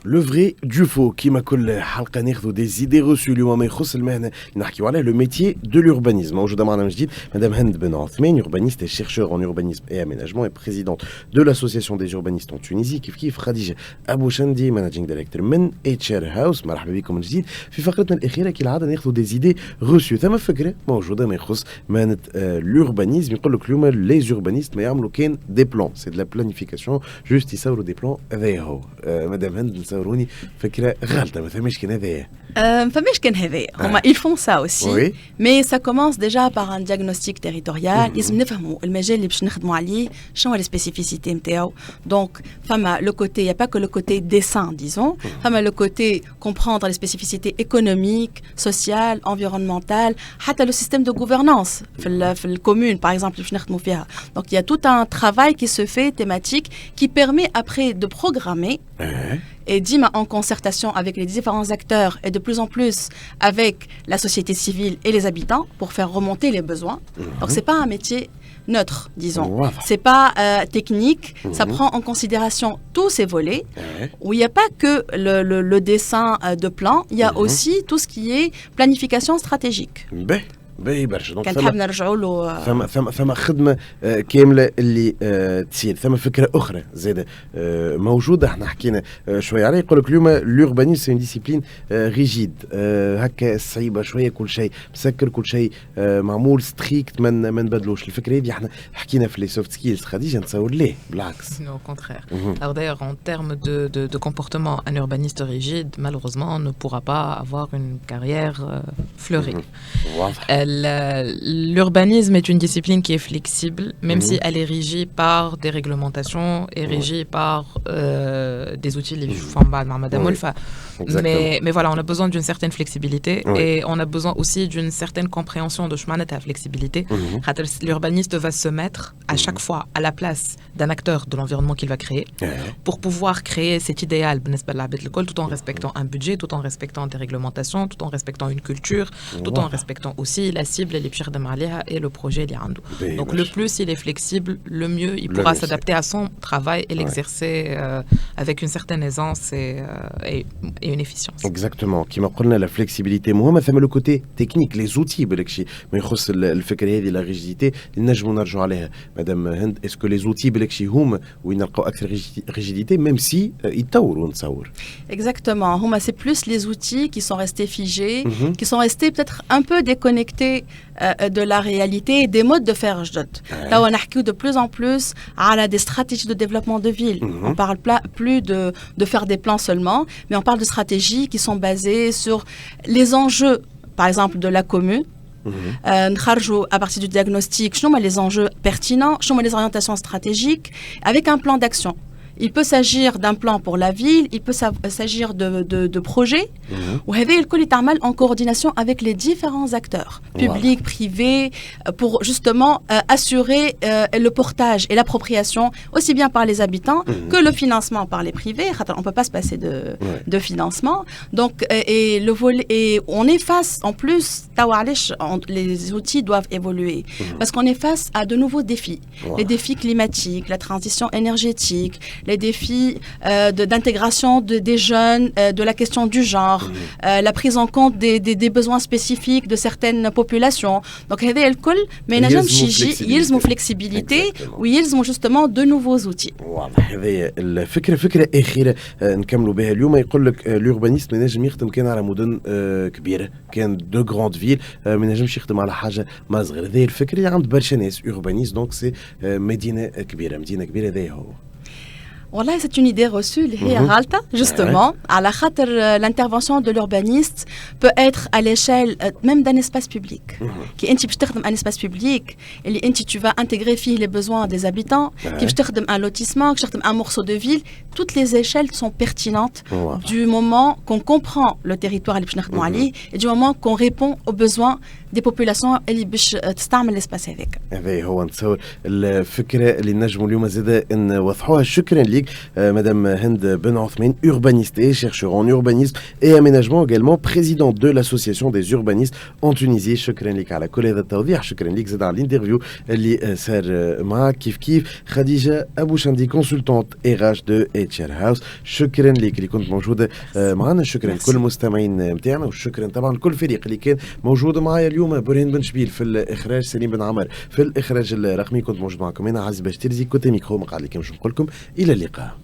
Le vrai du faux كيما كل حلقة ناخذوا des idées reçues اليوم ما يخص المهنة اللي نحكيو عليه le métier de l'urbanisme. موجودة معنا من جديد مدام هند بن عثمان, urbaniste et chercheur en urbanisme et aménagement et présidente de l'association des urbanistes en Tunisie. كيف خديجة أبو شندي managing director من HR House. مرحبا بكم من جديد في فقرتنا الأخيرة كالعادة ناخذوا des idées reçues. ثم فكرة موجودة ما يخص مهنة l'urbanisme. يقول لك اليوم les urbanistes ما يعملوا كان des plans, c'est de la planification, juste يصوروا des plans. هذايا هو مدام هند نصوروني فكرة غلطة, ما فهمش كان هذايا. فماش كان هذايا. هما ils font ça aussi. Oui. Mais ça commence déjà par un diagnostic territorial. لازم نفهموا المجال اللي باش نخدموا عليه شنو هي السبيسيفيسيتي نتاعو. Donc فما le côté, il y a pas que le côté dessin disons. فما le côté comprendre les spécificités économiques, sociales, environnementales, حتى le système de gouvernance في الcommune par exemple باش نخدموا فيها. Donc il y a tout un travail qui se fait thématique qui permet après de programmer et Dima en concertation avec les différents acteurs et de plus en plus avec la société civile et les habitants pour faire remonter les besoins. Donc c'est pas un métier neutre, disons. C'est pas technique, ça prend en considération tous ces volets où il n'y a pas que le dessin de plan, il y a aussi tout ce qui est planification stratégique. باهي برشا. كان حاب نرجعوا له ثم خدمه كامله اللي تصير. ثم فكره اخرى زاده موجوده, احنا حكينا شويه عليه. يقول لك اليوم l'urbanisme c'est une discipline rigide, هكا صعيبه شويه, كل شيء مسكر, كل شيء معمول ستريكت, ما نبدلوش. الفكره هذه احنا حكينا في لي سوفت سكيلز. خديجه نتصور ليه بالعكس. Non, au contraire. Alors d'ailleurs, en termes de comportement, un urbaniste rigide, malheureusement, ne pourra pas avoir une carrière fleurie. L'urbanisme est une discipline qui est flexible, même si elle est régie par des réglementations et régie par des outils mais voilà, on a besoin d'une certaine flexibilité et on a besoin aussi d'une certaine compréhension de chemin de la flexibilité. L'urbaniste va se mettre à chaque fois à la place d'un acteur de l'environnement qu'il va créer pour pouvoir créer cet idéal tout en respectant un budget, tout en respectant des réglementations, tout en respectant une culture, tout en respectant aussi la cible et le projet. Donc le plus il est flexible, le mieux il pourra s'adapter à son travail et l'exercer avec une certaine aisance et une efficience. Exactement. كما قلنا la flexibilité مهمة. ثم le côté technique, les outils بالكشي ما يخص الفكرة هذه la rigidité اللي نجموا نرجعوا عليها. مدام هند, est-ce que les outils بالكشي هما وين نلقاو أكثر rigidité même si يتطوروا نتصور. Exactement. هما c'est plus les outils qui sont restés figés, qui sont restés peut-être un peu déconnectés de la réalité et des modes de faire جدد. Là on a de plus en plus à des stratégies de développement de ville. On parle plus de faire des plans seulement, mais on parle de stratégies qui sont basées sur les enjeux, par exemple de la commune. À partir du diagnostic, les enjeux pertinents, les orientations stratégiques, avec un plan d'action. Il peut s'agir d'un plan pour la ville, il peut s'agir de projets, où en coordination avec les différents acteurs, publics, privés, pour justement assurer le portage et l'appropriation, aussi bien par les habitants que le financement par les privés. On ne peut pas se passer de financement. Donc, et on est face, en plus, les outils doivent évoluer, parce qu'on est face à de nouveaux défis. Les défis climatiques, la transition énergétique, les défis d'intégration des jeunes, de la question du genre, la prise en compte des besoins spécifiques de certaines populations. Donc, mais il y a flexibilité ou il y a justement de nouveaux outils. الفكرة أخيرة نكملوا بها اليوم. يقول لك l'urbaniste ما ينجم يخدم كان على مدن كبيرة, كان دو غراند فيل, ما ينجمش يخدم على حاجة ما صغيرة. هذه الفكرة عند برشا ناس urbaniste, donc c'est مدينة كبيرة هذا هو. Voilà, c'est une idée reçue, justement. À la khater, l'intervention de l'urbaniste peut être à l'échelle même d'un espace public. Qui un espace public, et tu vas intégrer les besoins des habitants, qui un lotissement, un morceau de ville. Toutes les échelles sont pertinentes du moment qu'on comprend le territoire et du moment qu'on répond aux besoins des populations اللي باش تستعمل l'espace هذاك. هذا هو نتصور الفكرة اللي نجموا اليوم زاده نوضحوها. شكرا لك avec Madame Hind Ben Othman, urbaniste et chercheur en urbanisme et aménagement, également présidente de l'association des urbanistes en Tunisie. شكرا لك على كل هذا التوضيح. شكرا لك زاد على الانترفيو اللي صار معك. كيف خديجة أبو شندي كونسلتانت RH de HR House. شكرا لك اللي كنت موجودة معنا. شكرا لكل المستمعين نتاعنا، وشكرا طبعا كل الفريق اللي كان موجود معايا اليوم. برهان بن شبيل في الإخراج، سليم بن عمر في الإخراج الرقمي، كنت موجود معكم أنا عزيز باش ترزي كنت ميكرو. ما قاعد لكمش نقول لكم إلى اللقاء.